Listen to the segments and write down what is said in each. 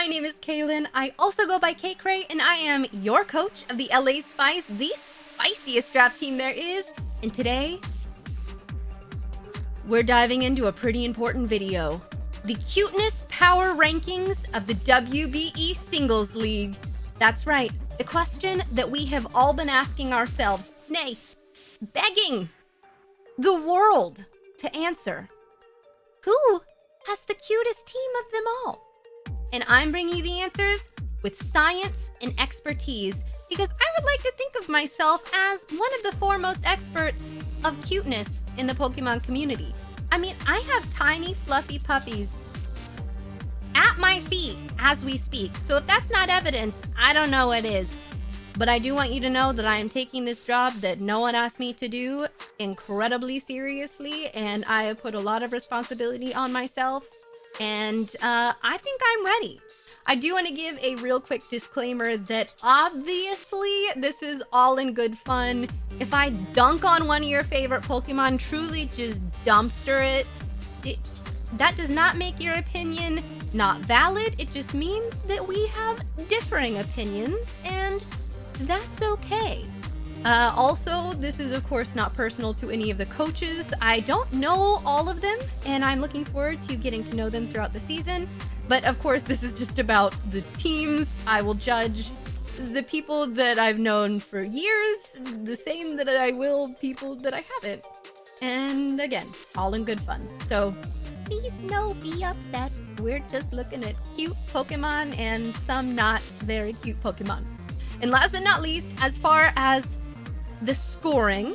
My name is Kaylin. I also go by kaycreigh, and I am your coach of the LA Spice, the spiciest draft team there is. And today, we're diving into a pretty important video. The Cuteness Power Rankings of the WBE Singles League. That's right, the question that we have all been asking ourselves, nay, begging the world to answer. Who has the cutest team of them all? And I'm bringing you the answers with science and expertise, because I would like to think of myself as one of the foremost experts of cuteness in the Pokemon community. I mean, I have tiny, fluffy puppies at my feet as we speak. So if that's not evidence, I don't know what is. But I do want you to know that I am taking this job that no one asked me to do incredibly seriously, and I have put a lot of responsibility on myself, and I think I'm ready. I do want to give a real quick disclaimer that obviously this is all in good fun. If I dunk on one of your favorite Pokemon, truly just dumpster it, that does not make your opinion not valid. It just means that we have differing opinions, and that's okay. Also, this is of course not personal to any of the coaches. I don't know all of them, and I'm looking forward to getting to know them throughout the season. But of course, this is just about the teams. I will judge the people that I've known for years, the same that I will people that I haven't. And again, all in good fun. So please no be upset. We're just looking at cute Pokemon and some not very cute Pokemon. And last but not least, as far as the scoring,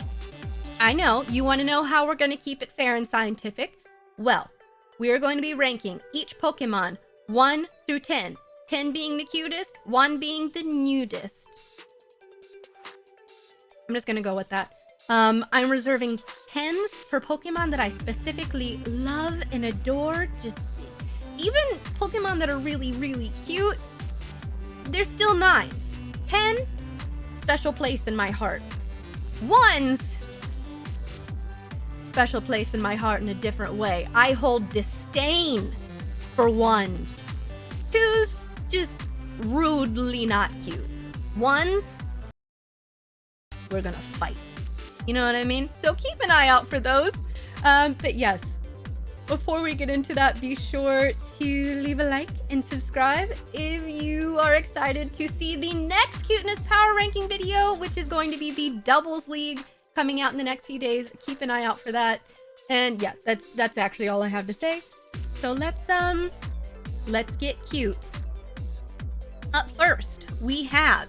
I know you want to know how we're going to keep it fair and scientific. Well, we are going to be ranking each Pokemon 1 through 10. 10 being the cutest, 1 being the nudist. I'm just going to go with that. I'm reserving 10s for Pokemon that I specifically love and adore. Just even Pokemon that are really, really cute, they're still 9s. 10, special place in my heart. 1s, special place in my heart in a different way. I hold disdain for 1s. 2s, just rudely not cute. 1s, we're gonna fight. You know what I mean? So keep an eye out for those. But yes, before we get into that, be sure to leave a like and subscribe if you are excited to see the next Cuteness Power Ranking video, which is going to be the Doubles League coming out in the next few days. Keep an eye out for that. And yeah, that's actually all I have to say. So let's get cute. Up first, we have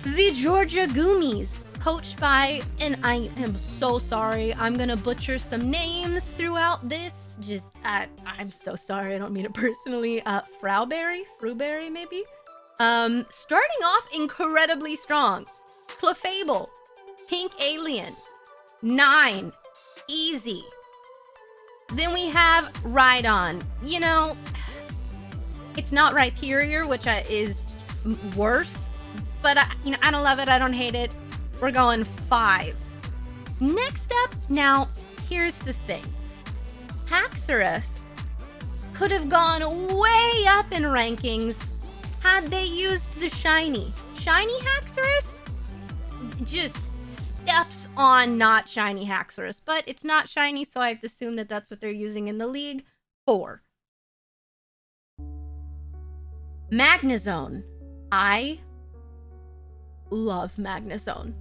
the Georgia Goomies, coached by, and I am so sorry, I'm gonna butcher some names throughout this. Just, I'm so sorry, I don't mean it personally. Fruberry maybe? Starting off incredibly strong. Clefable, Pink Alien, 9, easy. Then we have Rhydon. You know, it's not Rhyperior, which is worse, but I don't love it, I don't hate it. We're going 5. Next up, now, here's the thing. Haxorus could have gone way up in rankings had they used the shiny. Shiny Haxorus just steps on not shiny Haxorus, but it's not shiny, so I have to assume that that's what they're using in the league. 4. Magnezone. I love Magnezone.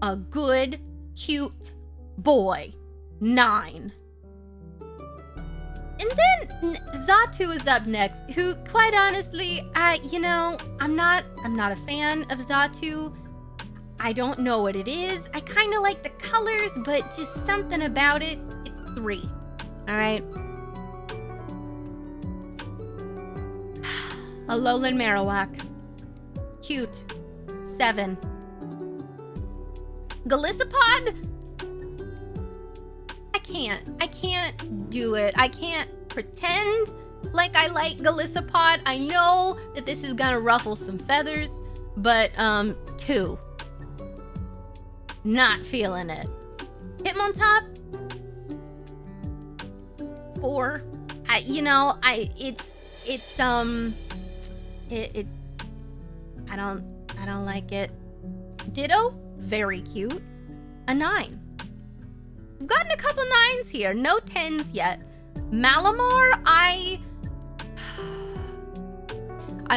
A good, cute boy. 9. And then Xatu is up next, who, quite honestly, I'm not a fan of Xatu. I don't know what it is. I kind of like the colors, but just something about it. It's 3. All right. Alolan Marowak. Cute. 7. Golisopod? I can't do it. I can't pretend like I like Golisopod. I know that this is gonna ruffle some feathers, but 2. Not feeling it. Hitmontop? 4. It's I don't like it. Ditto, very cute. A 9. We've gotten a couple 9s here, no 10s yet. Malamar, I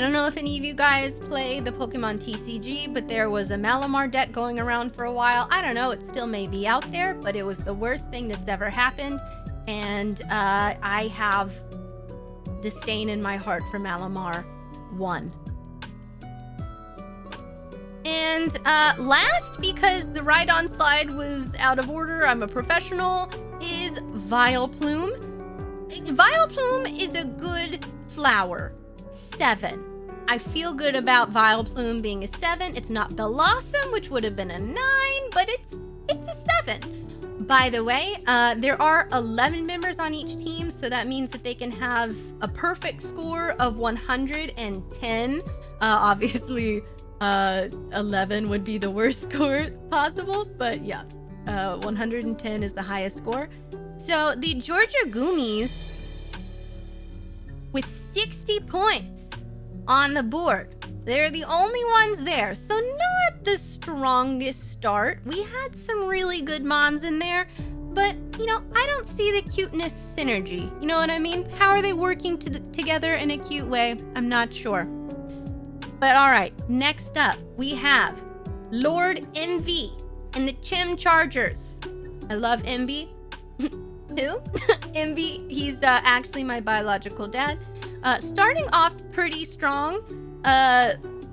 don't know if any of you guys play the Pokemon TCG, but there was a Malamar deck going around for a while. I don't know, it still may be out there, but it was the worst thing that's ever happened. And I have disdain in my heart for Malamar. 1. And last, because the Rhydon slide was out of order, I'm a professional, is Vileplume. Vileplume is a good flower. 7. I feel good about Vileplume being a 7. It's not Bellossom, which would have been a 9, but it's a 7. By the way, there are 11 members on each team, so that means that they can have a perfect score of 110. Obviously, 11 would be the worst score possible, but yeah, 110 is the highest score. So the Georgia Goomies with 60 points on the board. They're the only ones there, so not the strongest start. We had some really good mons in there, but, you know, I don't see the cuteness synergy. You know what I mean? How are they working together in a cute way? I'm not sure. But all right, next up, we have Lord Envy and the Chim Chargers. I love Envy. Who? Envy, he's actually my biological dad. Starting off pretty strong.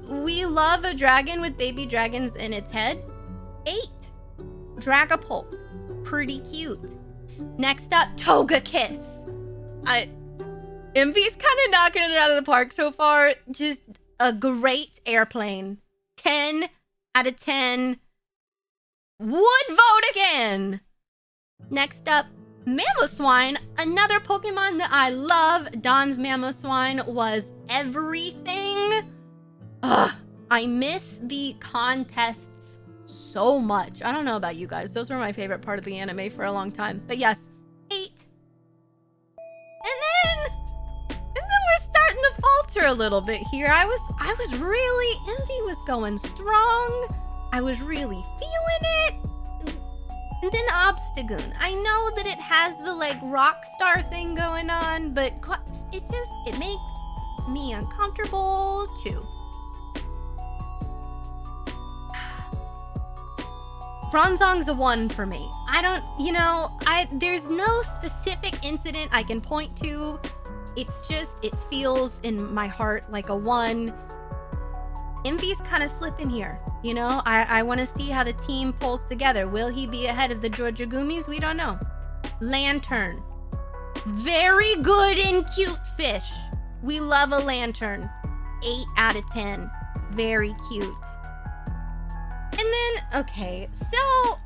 We love a dragon with baby dragons in its head. 8. Dragapult. Pretty cute. Next up, Togekiss. Envy's kind of knocking it out of the park so far. Just a great airplane. 10 out of 10. Would vote again. Next up, Mamoswine, another Pokemon that I love. Don's Mamoswine was everything. Ugh, I miss the contests so much. I don't know about you guys. Those were my favorite part of the anime for a long time. But yes, 8. And then we're starting to falter a little bit here. I was really, Envy was going strong. I was really feeling it. And then Obstagoon. I know that it has the like rock star thing going on, but it makes me uncomfortable too. Bronzong's a 1 for me. There's no specific incident I can point to. It's just, it feels in my heart like a 1. Envy's kind of slipping here. You know, I want to see how the team pulls together. Will he be ahead of the Georgia Goomies? We don't know. Lantern. Very good in cute fish. We love a Lantern. 8 out of 10. Very cute. And then, okay, so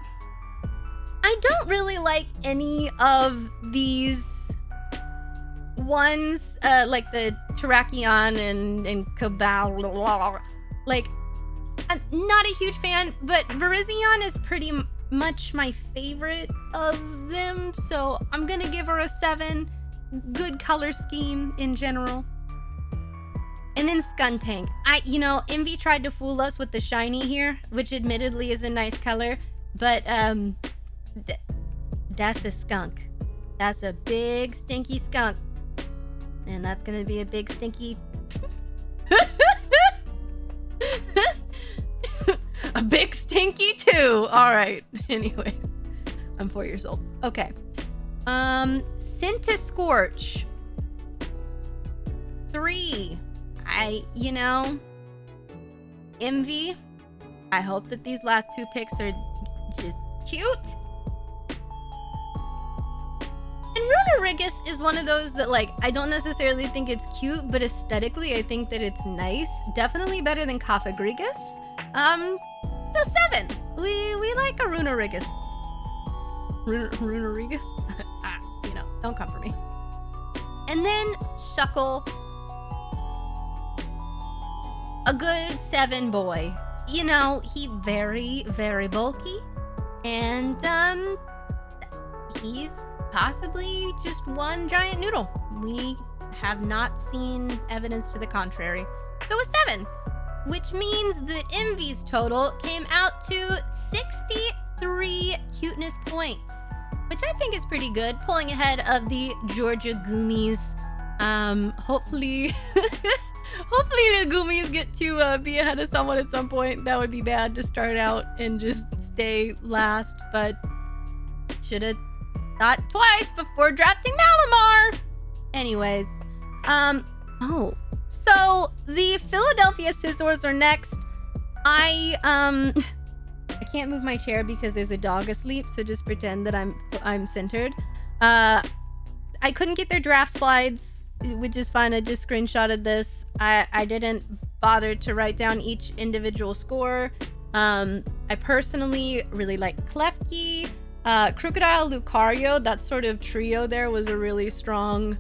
I don't really like any of these ones, like the Terrakion and Cabal. Like, I'm not a huge fan, but Virizion is pretty much my favorite of them, so I'm gonna give her a 7. Good color scheme in general. And then Skuntank. Envy tried to fool us with the shiny here, which admittedly is a nice color, but that's a skunk. That's a big stinky skunk. And that's gonna be a big stinky a big stinky too. All right. Anyway, I'm 4 years old. Okay. Scorch. 3. Envy. I hope that these last 2 picks are just cute. And Runerigus is one of those that, like, I don't necessarily think it's cute, but aesthetically, I think that it's nice. Definitely better than Cofagrigus. So 7. We like a Runerigus. Runerigus? Don't come for me. And then Shuckle. A good 7 boy. He very, very bulky. And, he's possibly just one giant noodle. We have not seen evidence to the contrary. So a 7, which means that Envy's total came out to 63 cuteness points, which I think is pretty good, pulling ahead of the Georgia Goomies. Hopefully the Goomies get to be ahead of someone at some point. That would be bad to start out and just stay last, but should have thought twice before drafting Malamar. Anyways, so the Philadelphia Scizors are next. I can't move my chair because there's a dog asleep, so just pretend that I'm centered. I couldn't get their draft slides, which is fine. I just screenshotted this. I didn't bother to write down each individual score. I personally really like Klefki, Crocodile, Lucario. That sort of trio there was a really strong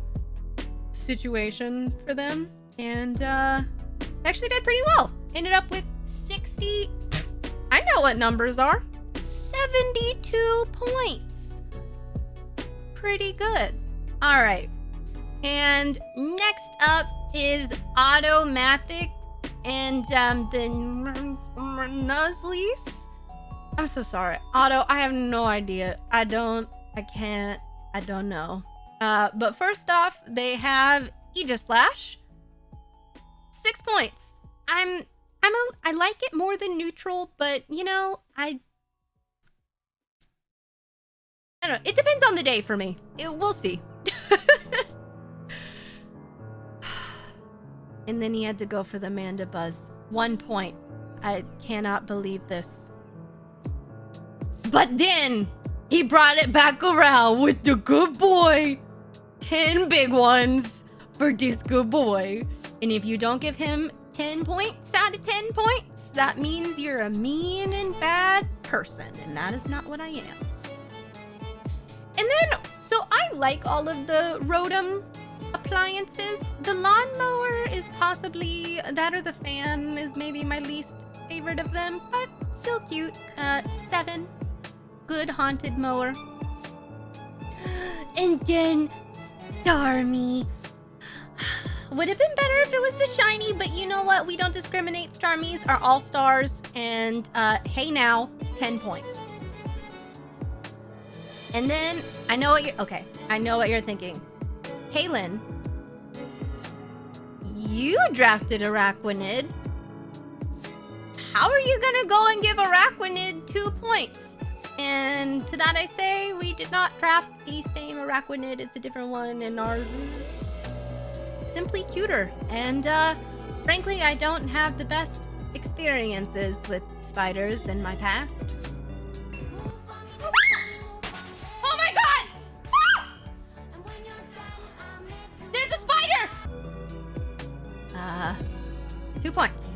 situation for them, and actually did pretty well. Ended up with 60. I know what numbers are. 72 points. Pretty good. All right. And next up is Automathic and the Nuzleafs. I'm so sorry. Auto, I have no idea. I don't know. But first off, they have Aegislash. 6 points. I like it more than neutral, but you know, I don't know. It depends on the day for me. We'll see. And then he had to go for the Mandibuzz. 1 point. I cannot believe this. But then he brought it back around with the good boy. 10 big ones for this good boy. And if you don't give him 10 points out of 10 points, that means you're a mean and bad person. And that is not what I am. And then, so I like all of the Rotom appliances. The lawnmower is possibly, that or the fan is maybe my least favorite of them, but still cute. 7. Good haunted mower. And then Starmie. Would have been better if it was the shiny, but you know what? We don't discriminate. Starmies are all stars. And hey now, 10 points. And then I know what you're thinking. Kaylin, you drafted Araquanid. How are you gonna go and give Araquanid 2 points? And to that I say, we did not draft the same Araquanid. It's a different one, and ours is simply cuter. And frankly, I don't have the best experiences with spiders in my past. Oh my god! Ah! There's a spider! 2 points.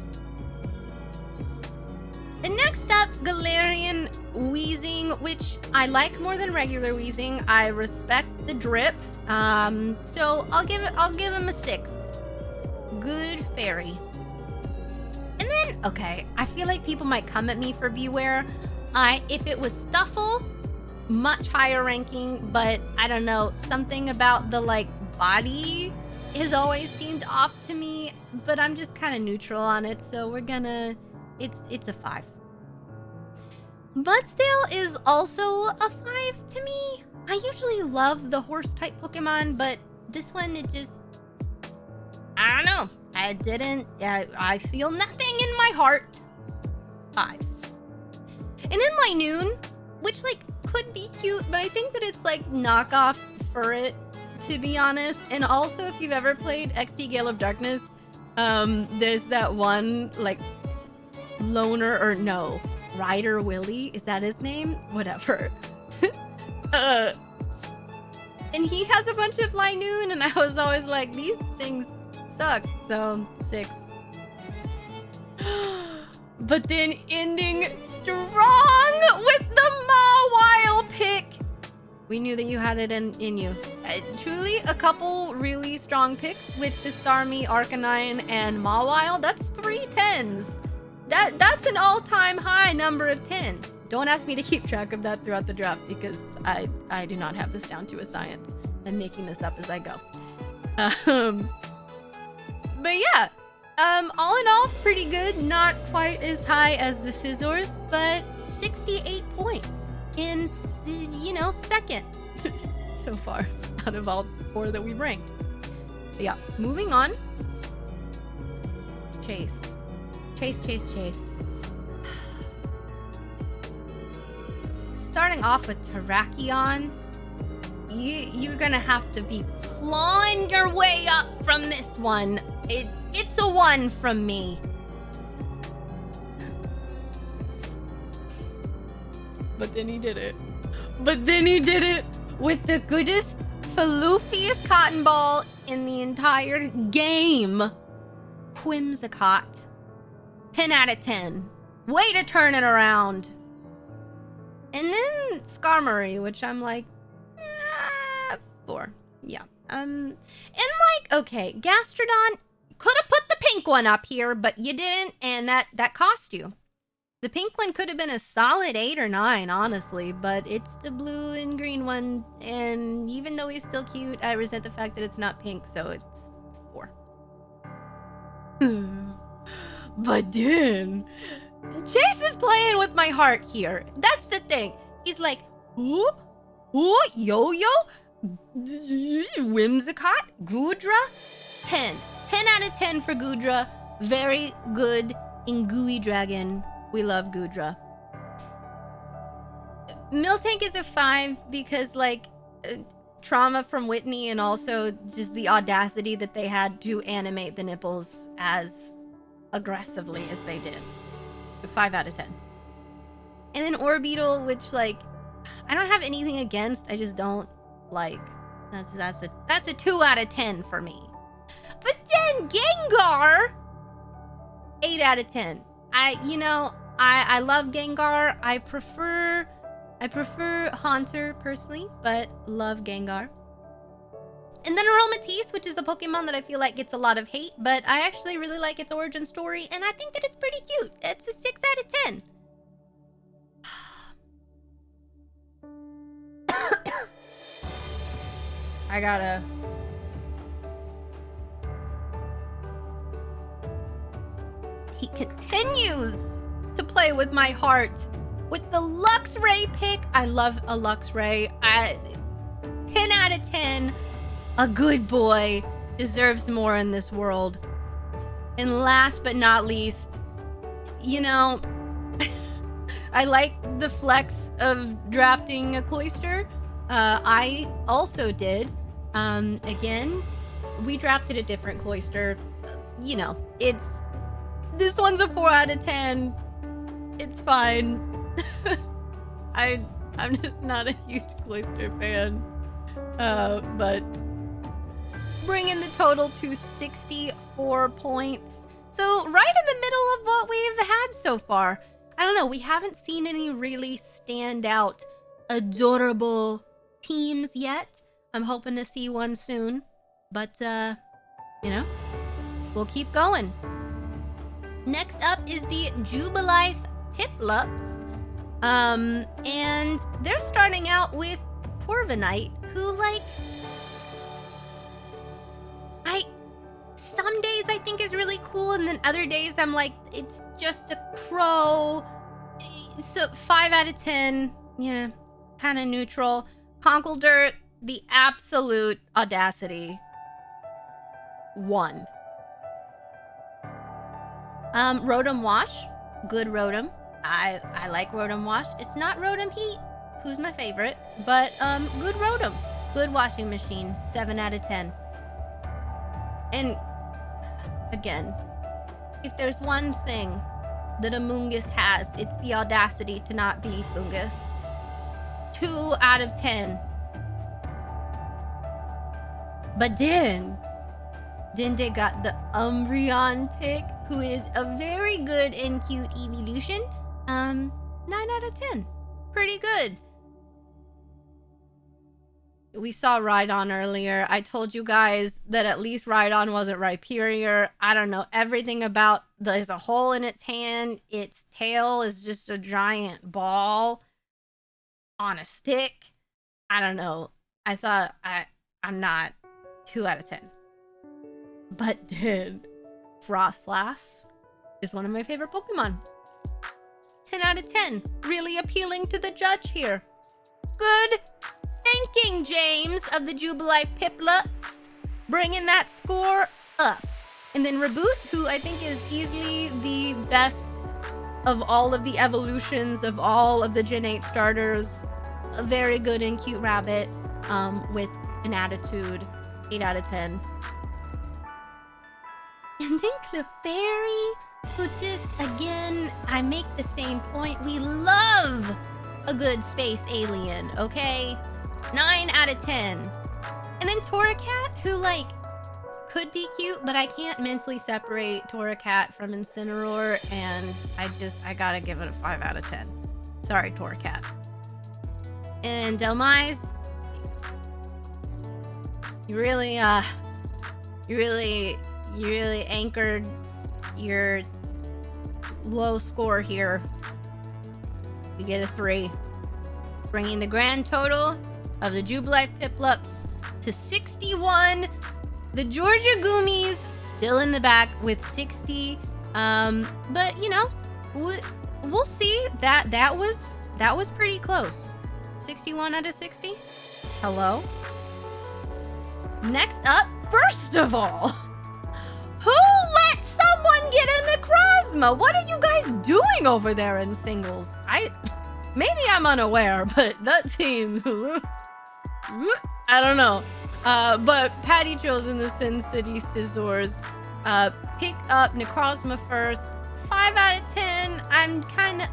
And next up, Galarian Weezing, which I like more than regular Weezing. I respect the drip. So I'll give him a 6. Good fairy. And then, okay, I feel like people might come at me for Beware. If it was Stuffle, much higher ranking, but I don't know, something about the body has always seemed off to me, but I'm just kind of neutral on it, so we're gonna, it's a 5. Mudsdale is also a 5 to me. I usually love the horse type Pokemon, but this one, it just, I don't know. I feel nothing in my heart. 5. And then Linoon, which could be cute, but I think that it's knockoff Furret, to be honest. And also, if you've ever played XD Gale of Darkness, there's that one loner, or no, Ryder Willie, is that his name? Whatever. And he has a bunch of Linoon, and I was always like, these things suck. So 6. But then ending strong with the Mawile pick. We knew that you had it in you. Truly, a couple really strong picks with the Starmie, Arcanine, and Mawile. That's 3 10s. That's an all-time high number of 10s. Don't ask me to keep track of that throughout the draft, because I do not have this down to a science. I'm making this up as I go. But yeah, All in all, pretty good. Not quite as high as the Scissors, but 68 points in, you know, second so far out of all 4 that we ranked. But yeah, moving on. Chase. Starting off with Terrakion, you're gonna have to be clawing your way up from this one. It's a 1 from me. But then he did it. With the goodest, floofiest cotton ball in the entire game. Whimsicott. 10 out of 10. Way to turn it around. And then Skarmory, which I'm like, 4. Yeah. And like, okay, Gastrodon, could have put the pink one up here, but you didn't, and that cost you. The pink one could have been a solid 8 or 9, honestly, but it's the blue and green one, and even though he's still cute, I resent the fact that it's not pink, so it's 4. But then, Chase is playing with my heart here. That's the thing. He's like, ooh, yo-yo, Whimsicott, Goodra, 10. 10 out of 10 for Goodra. Very good in Gooey Dragon. We love Goodra. Miltank is a 5 because, like, trauma from Whitney and also just the audacity that they had to animate the nipples as aggressively as they did. 5 out of 10. And then Orbeetle, which, like, I don't have anything against, I just don't like. That's a 2 out of 10 for me. But then Gengar, 8 out of 10. I love Gengar. I prefer Haunter personally, but love Gengar. And then Aromatisse, which is a Pokemon that I feel like gets a lot of hate, but I actually really like its origin story, and I think that it's pretty cute. It's a 6 out of 10. I gotta... He continues to play with my heart with the Luxray pick. I love a Luxray. 10 out of 10. A good boy deserves more in this world. And last but not least, you know, I like the flex of drafting a Cloyster. I also did. Again, we drafted a different Cloyster. You know, this one's a 4 out of 10. It's fine. I'm just not a huge Cloyster fan. But bringing the total to 64 points. So right in the middle of what we've had so far. I don't know, we haven't seen any really standout, adorable teams yet. I'm hoping to see one soon. But, you know, we'll keep going. Next up is the Jubilife Piplups. And they're starting out with Corviknight, who, like, some days I think is really cool, and then other days I'm like, it's just a crow. So 5 out of 10, you know, kind of neutral. Conkeldurr, the absolute audacity. 1. Rotom Wash, good Rotom. I like Rotom Wash. It's not Rotom Heat, who's my favorite, but good Rotom. Good washing machine, 7 out of 10. And again, if there's one thing that Amoonguss has, it's the audacity to not be Fungus. 2 out of 10. But then they got the Umbreon pick, who is a very good and cute evolution. 9 out of 10. Pretty good. We saw Rhydon earlier. I told you guys that at least Rhydon wasn't Rhyperior. I don't know everything about, there's a hole in its hand. Its tail is just a giant ball on a stick. I don't know. I thought I'm not 2 out of 10. But then Frostlass is one of my favorite Pokemon. 10 out of 10. Really appealing to the judge here. Good thinking, James of the Jubilife Piplups. Bringing that score up. And then Reboot, who I think is easily the best of all of the evolutions of all of the Gen 8 starters. A very good and cute rabbit with an attitude. 8 out of 10. And then Clefairy, who just, again, I make the same point. We love a good space alien, okay? 9 out of 10. And then Torracat, who, like, could be cute, but I can't mentally separate Torracat from Incineroar, and I gotta give it a 5 out of 10. Sorry, Torracat. And Delmise, you really anchored your low score here. You get a 3, bringing the grand total of the Jubilife Piplups to 61. The Georgia Goomies still in the back with 60. But you know, we'll see. That was pretty close. 61 out of 60. Hello. Next up, first of all, who let someone get in the Necrozma? What are you guys doing over there in singles? Maybe I'm unaware, but that seems I don't know. But Patty chose in the Sin City Scissors. Pick up Necrozma first. 5 out of 10. I'm kind of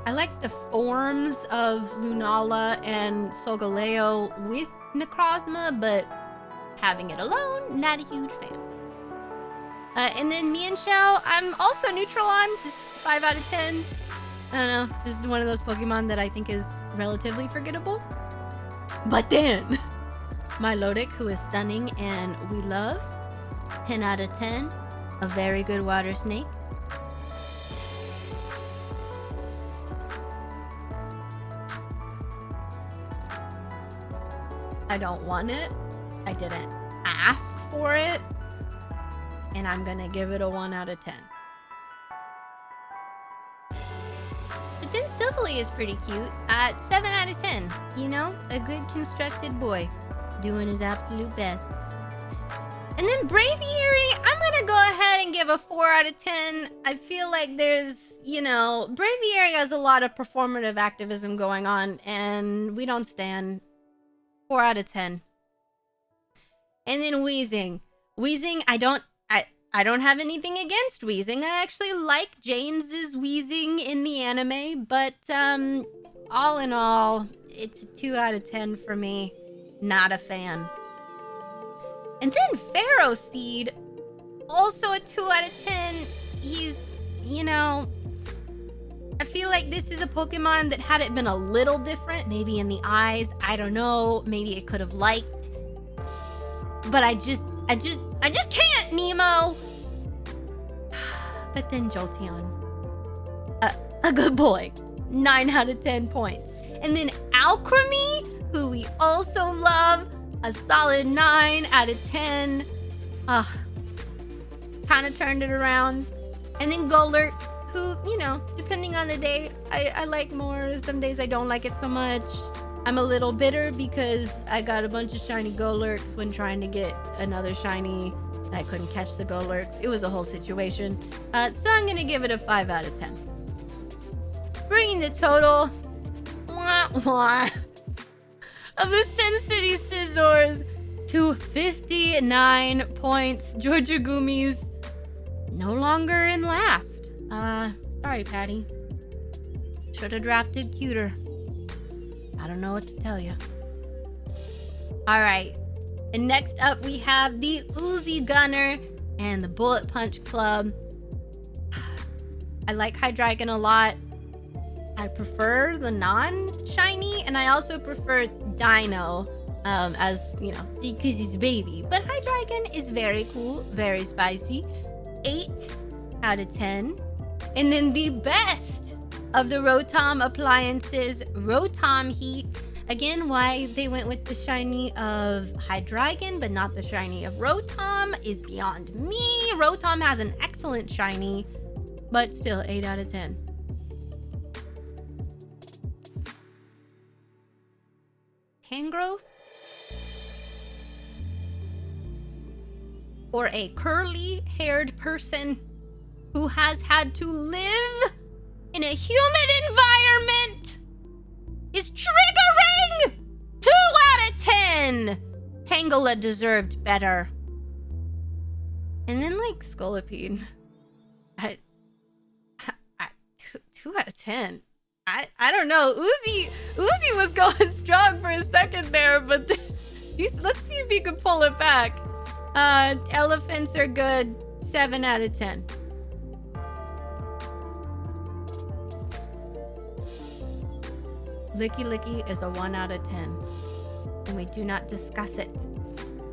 I like the forms of Lunala and Solgaleo with Necrozma, but having it alone, not a huge fan. And then Mienshao, I'm also neutral on, just 5 out of 10. I don't know, just one of those Pokemon that I think is relatively forgettable. But then, Milotic, who is stunning and we love, 10 out of 10. A very good water snake. I don't want it. I didn't ask for it. And I'm gonna give it a 1 out of 10. But then Silvally is pretty cute. 7 out of 10. You know, a good constructed boy. Doing his absolute best. And then Braviary, I'm gonna go ahead and give a 4 out of 10. I feel like there's, you know, Braviary has a lot of performative activism going on, and we don't stand. 4 out of 10. And then Weezing. Weezing, I don't have anything against Weezing. I actually like James's Weezing in the anime, but all in all, it's a 2 out of 10 for me. Not a fan. And then Pharaoh Seed, also a 2 out of 10. He's, you know, I feel like this is a Pokemon that had it been a little different, maybe in the eyes, I don't know, maybe it could have liked. But I just can't, Nemo. But then Jolteon, a good boy, 9 out of 10 points. And then Alcremie, who we also love, a solid 9 out of 10. Kind of turned it around. And then Golurt, who, you know, depending on the day, I like more. Some days I don't like it so much. I'm a little bitter because I got a bunch of shiny Golurks when trying to get another shiny, and I couldn't catch the Golurks. It was a whole situation. So I'm going to give it a 5 out of 10. Bringing the total of the Sin City Scissors to 59 points. Georgia Goomies no longer in last. Sorry, Patty. Should have drafted cuter. I don't know what to tell you. All right. And next up, we have the Uzi Gunner and the Bullet Punch Club. I like Hydreigon a lot. I prefer the non-shiny, and I also prefer Dino as, you know, because he's a baby. But Hydreigon is very cool, very spicy. 8 out of 10. And then the best of the Rotom appliances, Rotom Heat, Again, why they went with the shiny of Hydreigon, but not the shiny of Rotom is beyond me. Rotom has an excellent shiny, but still 8 out of 10. Tangrowth? Or a curly-haired person who has had to live in a humid environment is triggering 2 out of 10. Tangela deserved better. And then like Scolipede. 2 out of 10. I don't know. Uzi was going strong for a second there, but let's see if he can pull it back. Elephants are good. 7 out of 10. Licky Licky is a 1 out of 10. And we do not discuss it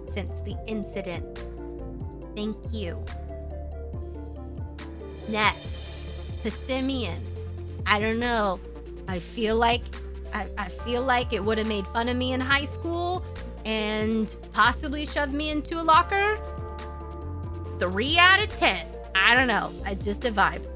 since the incident. Thank you. Next, Passimian. I don't know. I feel like it would have made fun of me in high school and possibly shoved me into a locker. 3 out of 10. I don't know. Just a vibe.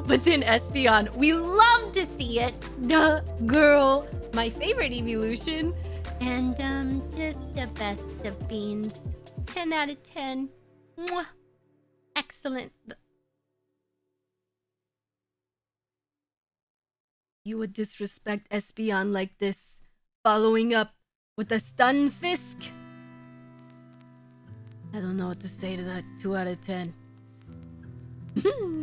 But then Espeon, we love to see it. Duh, girl. My favorite evolution. And just the best of beans. 10 out of 10. Mwah. Excellent. You would disrespect Espeon like this, following up with a Stunfisk? I don't know what to say to that. 2 out of 10.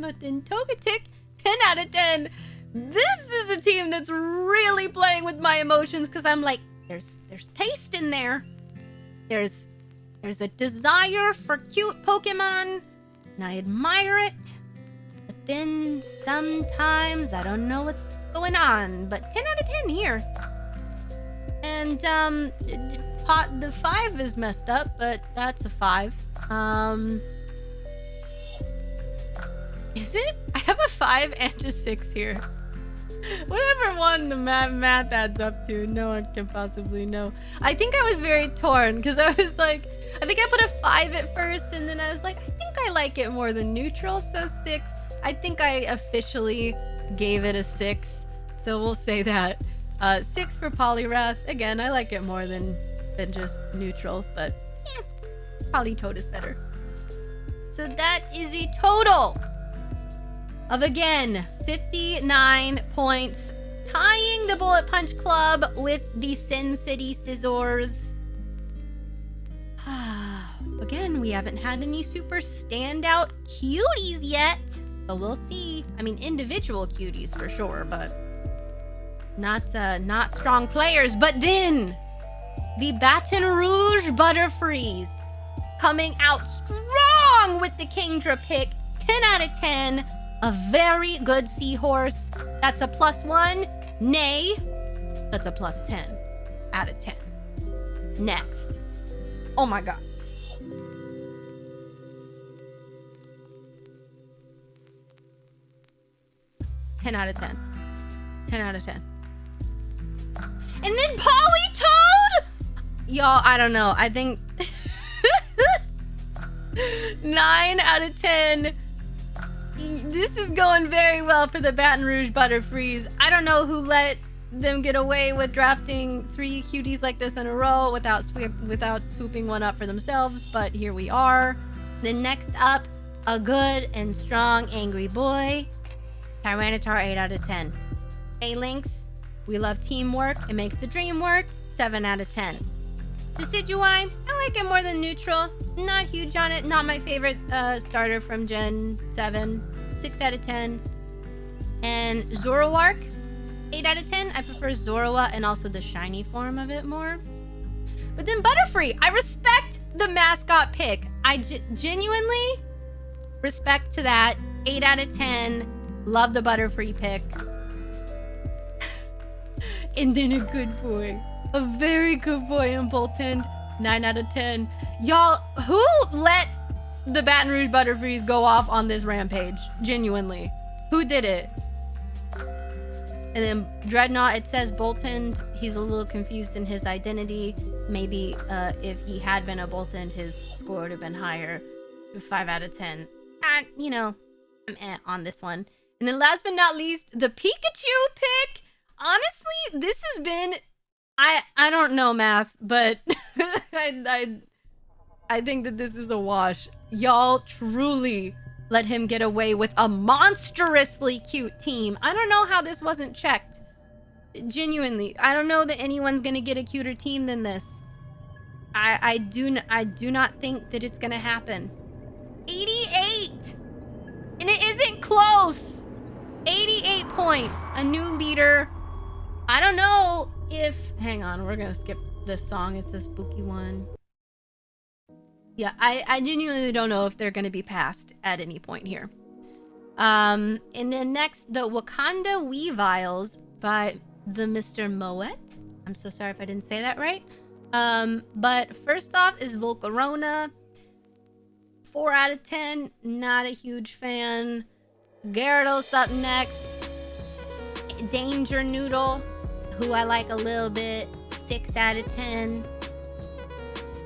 But then Togetic, 10 out of 10. This is a team that's really playing with my emotions because I'm like, there's taste in there. There's a desire for cute Pokemon, and I admire it. But then sometimes I don't know what's going on. But 10 out of 10 here. And the 5 is messed up, but that's a 5. Is it? I have a 5 and a 6 here. Whatever one the math adds up to, no one can possibly know. I think I was very torn because I was like, I think I put a 5 at first, and then I was like, I think I like it more than neutral, so 6. I think I officially gave it a 6, so we'll say that. 6 for Poliwrath. Again, I like it more than just neutral, but yeah, Politoed is better. So that is a total of, again, 59 points, tying the Bullet Punch Club with the Sin City Scissors. Again, we haven't had any super standout cuties yet, but we'll see. I mean, individual cuties for sure, but not strong players. But then the Baton Rouge Butterfrees coming out strong with the Kingdra pick. 10 out of 10. A very good Seahorse. That's a +1. Nay, that's a +10 out of 10. Next. Oh my god. $10 out of 10. 10 out of 10. And then Politoed? Y'all, I don't know. I think 9 out of 10. This is going very well for the Baton Rouge Butterfrees. I don't know who let them get away with drafting 3 cuties like this in a row without swooping one up for themselves, but here we are. Then next up, a good and strong Angry Boy. Tyranitar, 8 out of 10. A-Lynx, we love teamwork. It makes the dream work. 7 out of 10. Decidueye, I like it more than neutral. Not huge on it. Not my favorite starter from Gen 7. 6 out of 10. And Zoroark, 8 out of 10. I prefer Zorua and also the shiny form of it more. But then Butterfree, I respect the mascot pick. I genuinely respect to that. 8 out of 10. Love the Butterfree pick. And then a good boy. A very good boy in Boltund. 9 out of 10. Y'all, who let the Baton Rouge Butterfrees go off on this rampage? Genuinely. Who did it? And then Dreadnought, it says Boltund. He's a little confused in his identity. Maybe if he had been a Boltund, his score would have been higher. 5 out of 10. You know, I'm on this one. And then last but not least, the Pikachu pick. Honestly, this has been... I don't know math, but I think that this is a wash. Y'all truly let him get away with a monstrously cute team. I don't know how this wasn't checked. Genuinely, I don't know that anyone's gonna get a cuter team than this. I do not think that it's gonna happen. 88, and it isn't close. 88 points, a new leader. I don't know if, hang on, we're gonna skip this song. It's a spooky one. Yeah, I genuinely don't know if they're gonna be passed at any point here. And then next, the Wakanda Weaviles by the Mr. Moet. I'm so sorry if I didn't say that right. But first off is Volcarona. 4 out of 10, not a huge fan. Gyarados up next. Danger Noodle, who I like a little bit, 6 out of 10.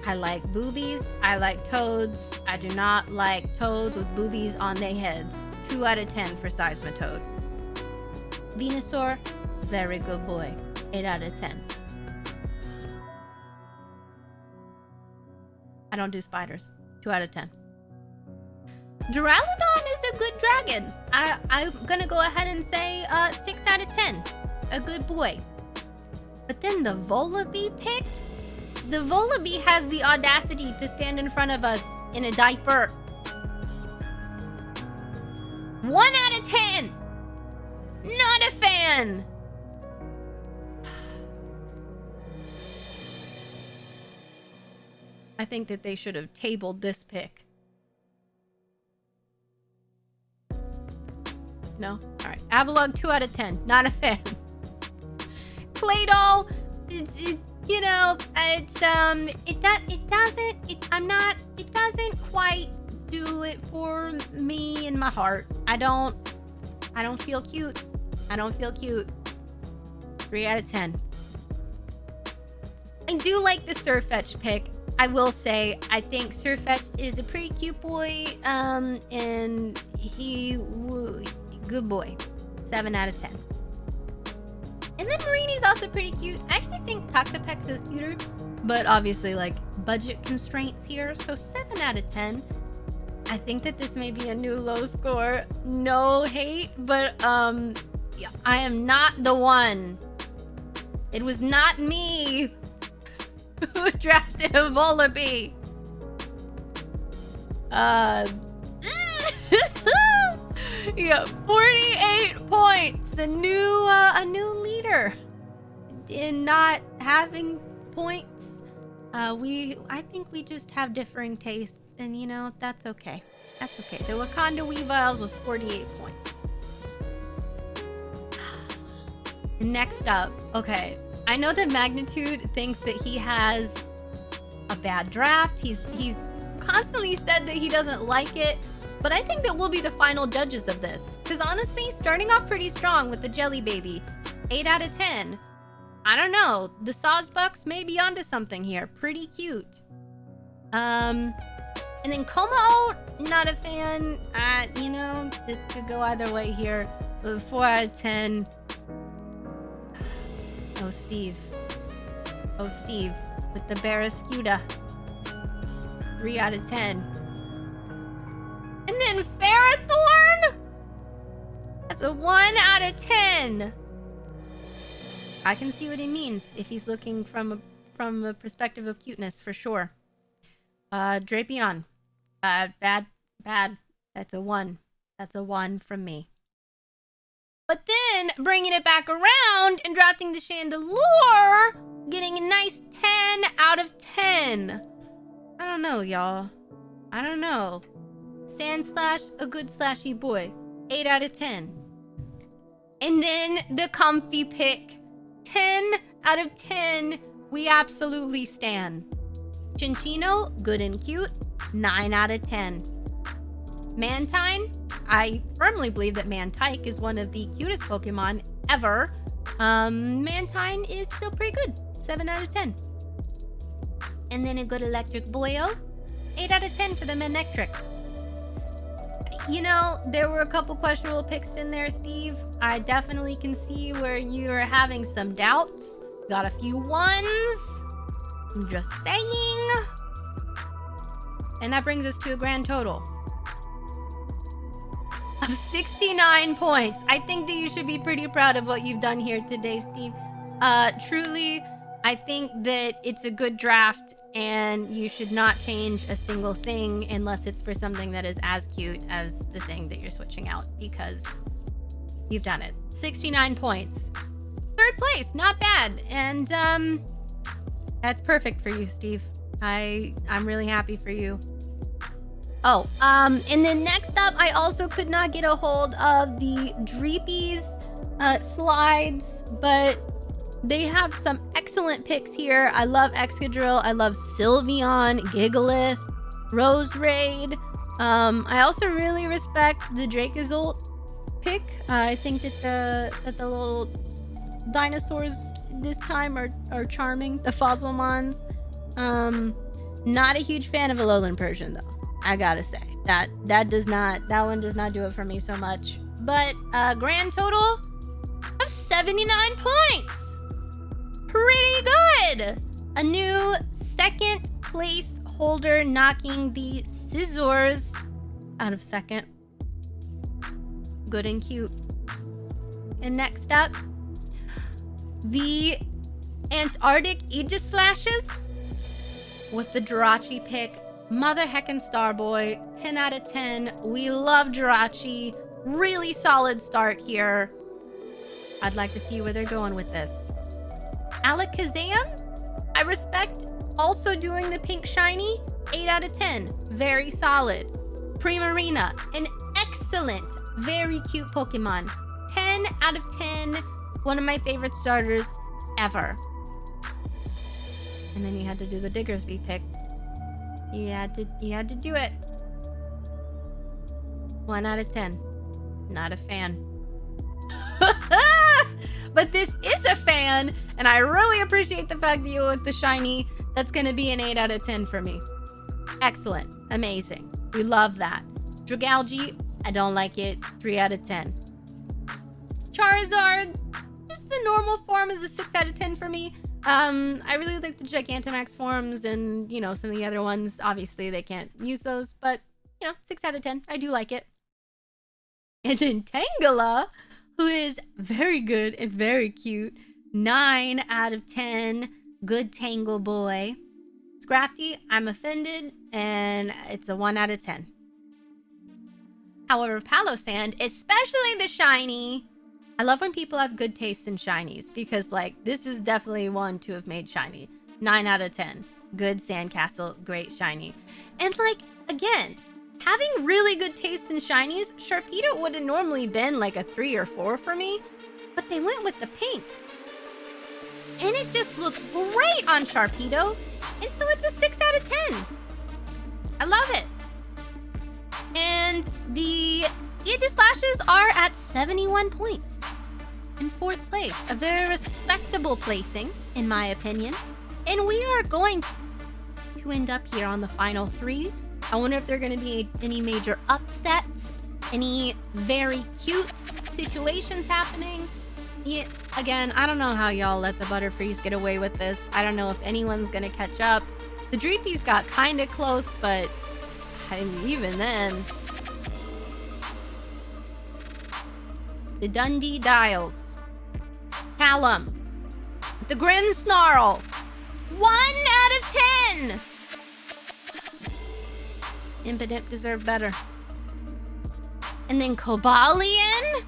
I like boobies. I like toads. I do not like toads with boobies on their heads. 2 out of 10 for Seismitoad. Venusaur, very good boy. 8 out of 10. I don't do spiders. 2 out of 10. Duraludon is a good dragon. I'm gonna go ahead and say 6 out of 10. A good boy. But then the Volibee pick? The Volibee has the audacity to stand in front of us in a diaper. 1 out of 10. Not a fan. I think that they should have tabled this pick. No? All right. Avalugg, 2 out of 10. Not a fan. Claydol, it doesn't quite do it for me in my heart. I don't feel cute. I don't feel cute. 3 out of 10. I do like the Sirfetch'd pick. I will say, I think Sirfetch'd is a pretty cute boy, and good boy. 7 out of 10. And then Marini's also pretty cute. I actually think Toxapex is cuter, but obviously, like, budget constraints here. So 7 out of 10. I think that this may be a new low score. No hate, but yeah, I am not the one. It was not me who drafted a Volibee. Yeah, 48 points. A new leader in not having points. I think we just have differing tastes, and you know, that's okay. That's okay. The Wakanda Weaviles was 48 points. Next up, okay. I know that Magnitude thinks that he has a bad draft. He's constantly said that he doesn't like it, but I think that we'll be the final judges of this. Because honestly, starting off pretty strong with the Jelly Baby, 8 out of 10. I don't know. The Sawsbucks may be onto something here. Pretty cute. And then Como, not a fan. You know, this could go either way here. 4 out of 10. Oh, Steve. Oh, Steve. With the Barraskewda. 3 out of 10. And then Ferrothorn? That's a 1 out of 10. I can see what he means if he's looking from a perspective of cuteness, for sure. Drapion. Bad. That's a 1. That's a 1 from me. But then, bringing it back around and drafting the Chandelure, getting a nice 10 out of 10. I don't know, y'all. I don't know. Sandslash, a good slashy boy. 8 out of 10. And then the comfy pick. 10 out of 10. We absolutely stan. Chinchino, good and cute. 9 out of 10. Mantine, I firmly believe that Mantike is one of the cutest Pokemon ever. Mantine is still pretty good. 7 out of 10. And then a good electric boyo. 8 out of 10 for the Manectric. You know, there were a couple questionable picks in there, Steve. I definitely can see where you're having some doubts. Got a few ones. I'm just saying. And that brings us to a grand total of 69 points. I think that you should be pretty proud of what you've done here today, Steve. Truly, I think that it's a good draft and you should not change a single thing unless it's for something that is as cute as the thing that you're switching out, because you've done it. 69 points. Third place, not bad. And that's perfect for you, Steve. I'm really happy for you. Oh, and then next up, I also could not get a hold of the Dreepies slides, but they have some excellent picks here. I love Excadrill. I love Sylveon, Gigalith, Roserade. I also really respect the Dracozolt pick. I think that the little dinosaurs this time are charming. The Fossilmons. Not a huge fan of a Alolan Persian though. I gotta say that one does not do it for me so much. But grand total of 79 points. Pretty good. A new second place holder knocking the Scissors out of second. Good and cute. And next up, the Antarctic Aegislashes with the Jirachi pick. Mother heckin' Starboy, 10 out of 10. We love Jirachi. Really solid start here. I'd like to see where they're going with this. Alakazam, I respect. Also doing the pink shiny, 8 out of 10. Very solid. Primarina, an excellent, very cute Pokemon. 10 out of 10. One of my favorite starters ever. And then you had to do the Diggersby pick. You had to do it. 1 out of 10. Not a fan. But this is a fan, and I really appreciate the fact that you went with the shiny. That's going to be an 8 out of 10 for me. Excellent. Amazing. We love that. Dragalge, I don't like it. 3 out of 10. Charizard, just the normal form is a 6 out of 10 for me. I really like the Gigantamax forms and, you know, some of the other ones. Obviously, they can't use those, but, you know, 6 out of 10. I do like it. And then Tangela, who is very good and very cute. 9 out of 10. Good Tangle boy. Scrafty, I'm offended, and it's a 1 out of 10. However, Palosand, especially the shiny, I love when people have good taste in shinies, because, like, this is definitely one to have made shiny. 9 out of 10. Good Sandcastle, great shiny. And, like, again, having really good taste in shinies, Sharpedo would have normally been like a 3 or 4 for me, but they went with the pink. And it just looks great on Sharpedo, and so it's a 6 out of 10. I love it. And the Aegislashes are at 71 points. In 4th place, a very respectable placing, in my opinion. And we are going to end up here on the final 3. I wonder if there are going to be any major upsets, any very cute situations happening. Yeah, again, I don't know how y'all let the Butterfrees get away with this. I don't know if anyone's going to catch up. The Dreepies got kind of close, but I mean, even then. The Dundee Dials. Callum. The Grim Snarl. 1 out of 10. Impidimp deserved better. And then Cobalion.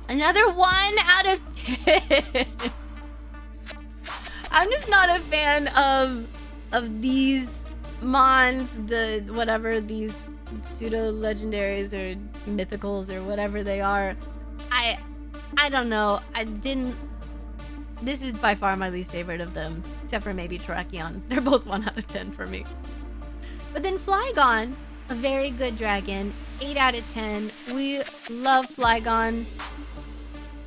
Another 1 out of 10. I'm just not a fan of these mons, these pseudo legendaries or mythicals or whatever they are. I don't know. This is by far my least favorite of them, except for maybe Terrakion. They're both 1 out of 10 for me. But then Flygon, a very good dragon, 8 out of 10. We love Flygon.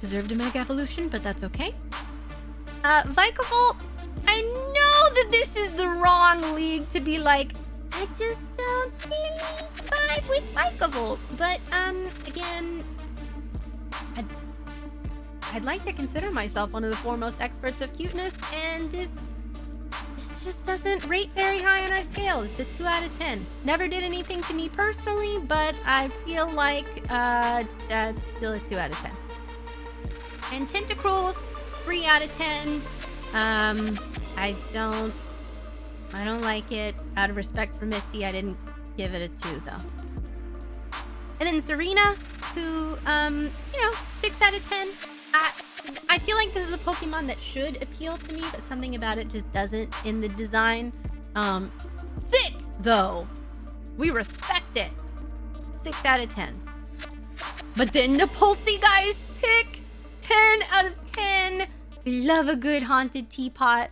Deserved a Mega Evolution, but that's okay. Vikavolt, I know that this is the wrong league to be like, I just don't really vibe with Vikavolt. But, again, I'd like to consider myself one of the foremost experts of cuteness, and this just doesn't rate very high on our scale. It's a 2 out of 10. Never did anything to me personally, but I feel like that's still a 2 out of 10. And Tentacruel, 3 out of 10. I don't like it. Out of respect for Misty, I didn't give it a 2 though. And then Serena, who, 6 out of 10. I feel like this is a Pokemon that should appeal to me, but something about it just doesn't in the design. Thick, though. We respect it. 6 out of 10. But then the Poltegeist pick, 10 out of 10. We love a good haunted teapot.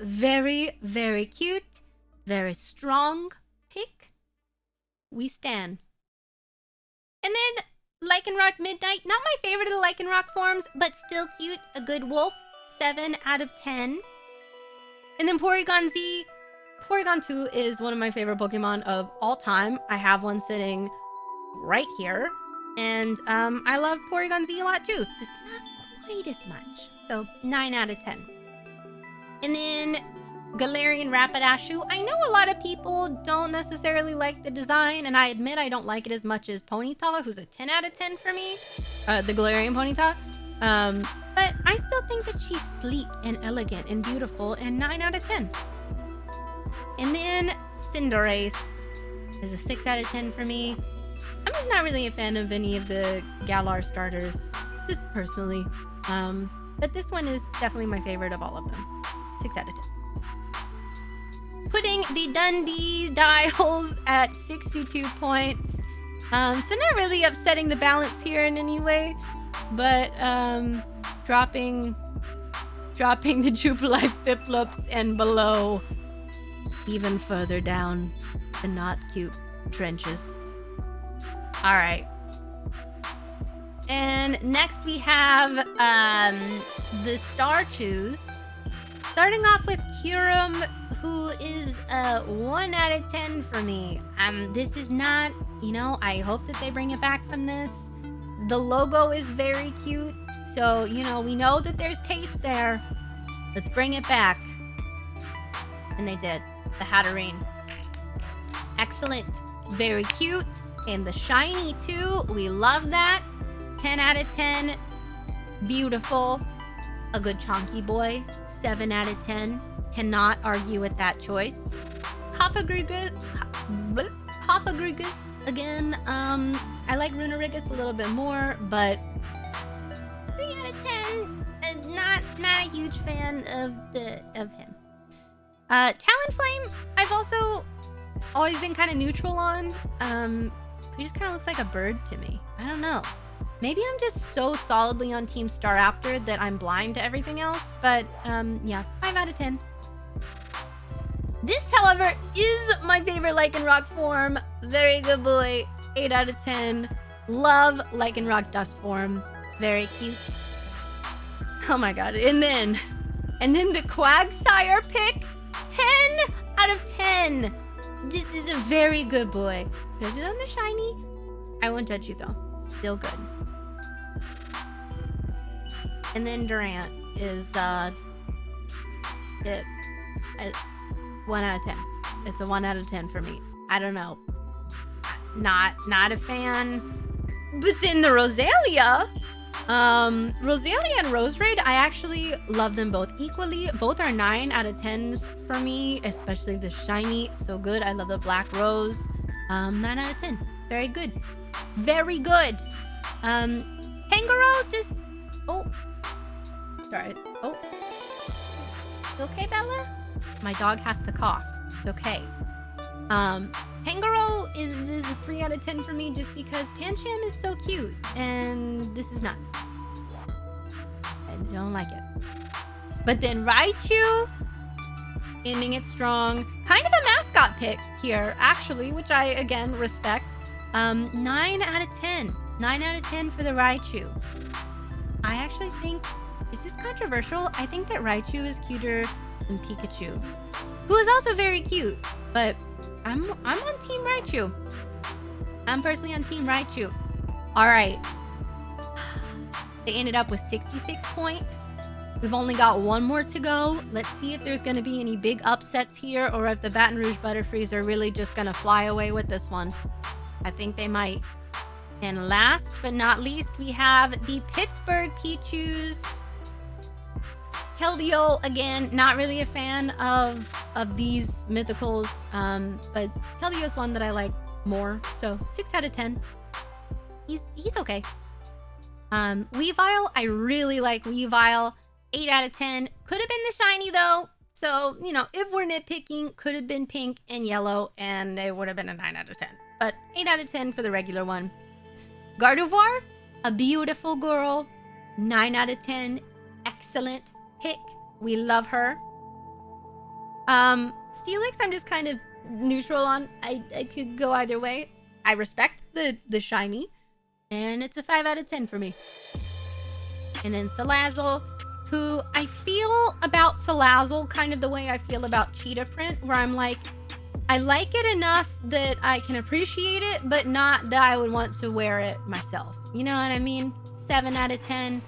Very, very cute. Very strong pick. We stan. And then Lycanroc Midnight, not my favorite of the Lycanroc forms, but still cute. A good wolf, 7 out of 10. And then Porygon Z. Porygon 2 is one of my favorite Pokemon of all time. I have one sitting right here. And I love Porygon Z a lot too, just not quite as much. So 9 out of 10. And then Galarian Rapidash. I know a lot of people don't necessarily like the design, and I admit I don't like it as much as Ponyta, who's a 10 out of 10 for me. The Galarian Ponyta. But I still think that she's sleek and elegant and beautiful, and 9 out of 10. And then Cinderace is a 6 out of 10 for me. I'm just not really a fan of any of the Galar starters, just personally. But this one is definitely my favorite of all of them. 6 out of 10. Putting the Dundee dials at 62 points. So not really upsetting the balance here in any way, but dropping the Jubilife Piplups and below even further down the not cute trenches. All right. And next we have the Star Choose. Starting off with Crym, who is a 1 out of 10 for me. This is not, I hope that they bring it back from this. The logo is very cute. So, we know that there's taste there. Let's bring it back. And they did. The Hatterene. Excellent. Very cute. And the shiny too. We love that. 10 out of 10. Beautiful. A good chonky boy. 7 out of 10. Cannot argue with that choice. Cofagrigus again. I like Runerigus a little bit more, but 3 out of 10. Not a huge fan of him. Talonflame, I've also always been kind of neutral on. He just kind of looks like a bird to me. I don't know. Maybe I'm just so solidly on Team Staraptor that I'm blind to everything else. But, yeah, 5 out of 10. This, however, is my favorite Lycanroc form. Very good boy. 8 out of 10. Love Lycanroc Dust form. Very cute. Oh my god. And then the Quagsire pick. 10 out of 10. This is a very good boy. Better than the shiny. I won't judge you though. Still good. And then Durant is 1 out of 10. It's a 1 out of 10 for me. I don't know. Not a fan. But then the Roselia. Roselia and Roserade, I actually love them both equally. Both are 9 out of 10s for me, especially the shiny. So good. I love the Black Rose. 9 out of 10. Very good. Very good. Kangaroo just... Oh. Sorry. Oh. You okay, Bella? My dog has to cough. It's okay. Kangaroo is a 3 out of 10 for me just because Pancham is so cute. And this is not. I don't like it. But then Raichu, aiming it strong. Kind of a mascot pick here, actually, which I, again, respect. 9 out of 10. 9 out of 10 for the Raichu. I actually think, is this controversial? I think that Raichu is cuter than Pikachu, who is also very cute, but I'm on Team Raichu. I'm personally on Team Raichu. All right. They ended up with 66 points. We've only got one more to go. Let's see if there's going to be any big upsets here, or if the Baton Rouge Butterfrees are really just going to fly away with this one. I think they might. And last but not least, we have the Pittsburgh Pichus. Keldeo, again, not really a fan of these mythicals, but Keldeo is one that I like more. So 6 out of 10. He's okay. Weavile, I really like Weavile. 8 out of 10. Could have been the shiny though. So, you know, if we're nitpicking, could have been pink and yellow, and it would have been a 9 out of 10. But 8 out of 10 for the regular one. Gardevoir, a beautiful girl. 9 out of 10. Excellent pick. We love her. Steelix, I'm just kind of neutral on. I could go either way. I respect the shiny, and it's a 5 out of 10 for me. And then Salazzle, who I feel about Salazzle kind of the way I feel about Cheetah Print, where I'm like, I like it enough that I can appreciate it, but not that I would want to wear it myself. You know what I mean? 7 out of 10.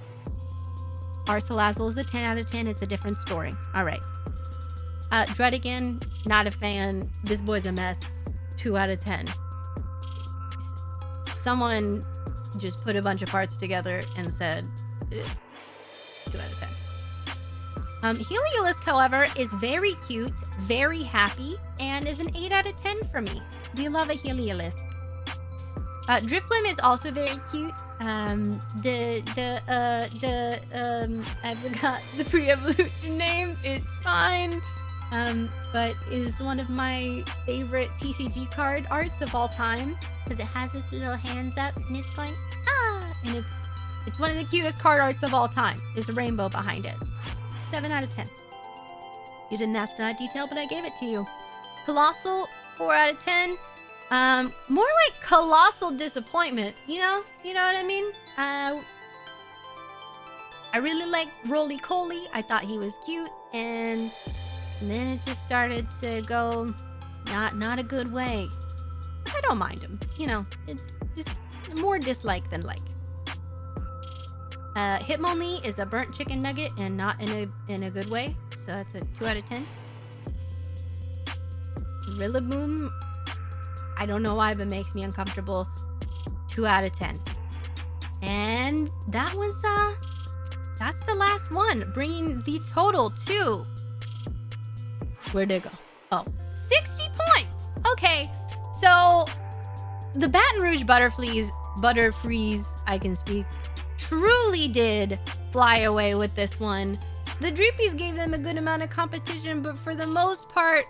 Our Salazzle is a 10 out of 10. It's a different story. All right. Dredigan, not a fan. This boy's a mess. 2 out of 10. Someone just put a bunch of parts together and said, 2 out of 10. Heliolisk, however, is very cute, very happy, and is an 8 out of 10 for me. We love a Heliolisk. Drifblim is also very cute. I forgot the pre-evolution name. It's fine. But is one of my favorite TCG card arts of all time, because it has its little hands up and it's going, ah! And it's one of the cutest card arts of all time. There's a rainbow behind it. 7 out of 10. You didn't ask for that detail, but I gave it to you. Colossal, 4 out of 10. More like colossal disappointment, you know what I mean? I really like Roly Coly. I thought he was cute, and then it just started to go not a good way. I don't mind him, you know. It's just more dislike than like. Hitmonlee is a burnt chicken nugget, and not in a good way, so that's a 2 out of 10. Rillaboom, I don't know why, but makes me uncomfortable. 2 out of 10. And that was that's the last one, bringing the total to, where'd it go? Oh, 60 points. Okay, so the Baton Rouge Butterfrees, I can speak, truly did fly away with this one. The Dreepies gave them a good amount of competition, but for the most part,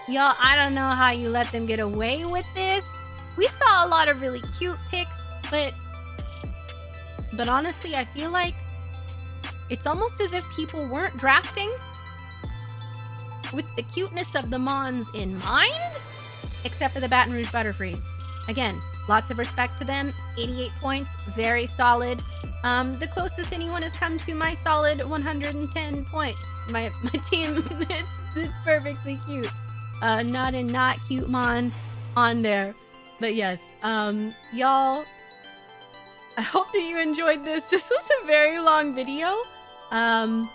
y'all, I don't know how you let them get away with this. We saw a lot of really cute picks, but honestly, I feel like it's almost as if people weren't drafting with the cuteness of the Mons in mind, except for the Baton Rouge Butterfrees. Again, lots of respect to them. 88 points, very solid. The closest anyone has come to my solid 110 points. My team, it's perfectly cute. Not cute mon on there. But yes, y'all, I hope that you enjoyed this. This was a very long video. I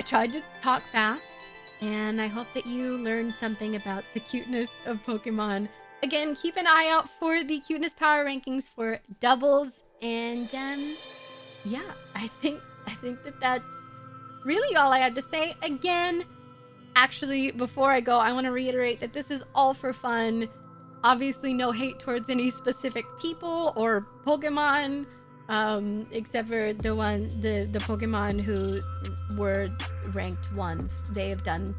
tried to talk fast, and I hope that you learned something about the cuteness of Pokemon. Again, keep an eye out for the Cuteness Power Rankings for doubles, and yeah, I think that that's really all I had to say. Again, actually, before I go, I want to reiterate that this is all for fun. Obviously, no hate towards any specific people or Pokemon, except for the Pokemon who were ranked ones. They have done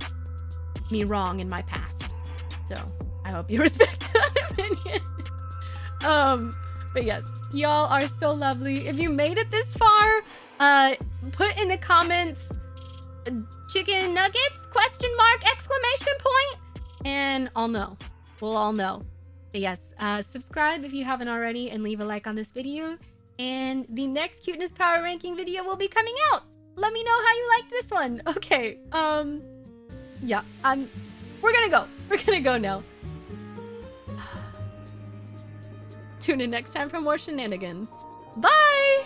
me wrong in my past, so I hope you respect that opinion. But yes, y'all are so lovely. If you made it this far, put in the comments chicken nuggets ? Exclamation point, and I'll know. We'll all know. But yes, subscribe if you haven't already, and leave a like on this video. And the next Cuteness Power Ranking video will be coming out. Let me know how you liked this one. Okay, yeah, we're gonna go. We're gonna go now. Tune in next time for more shenanigans. Bye!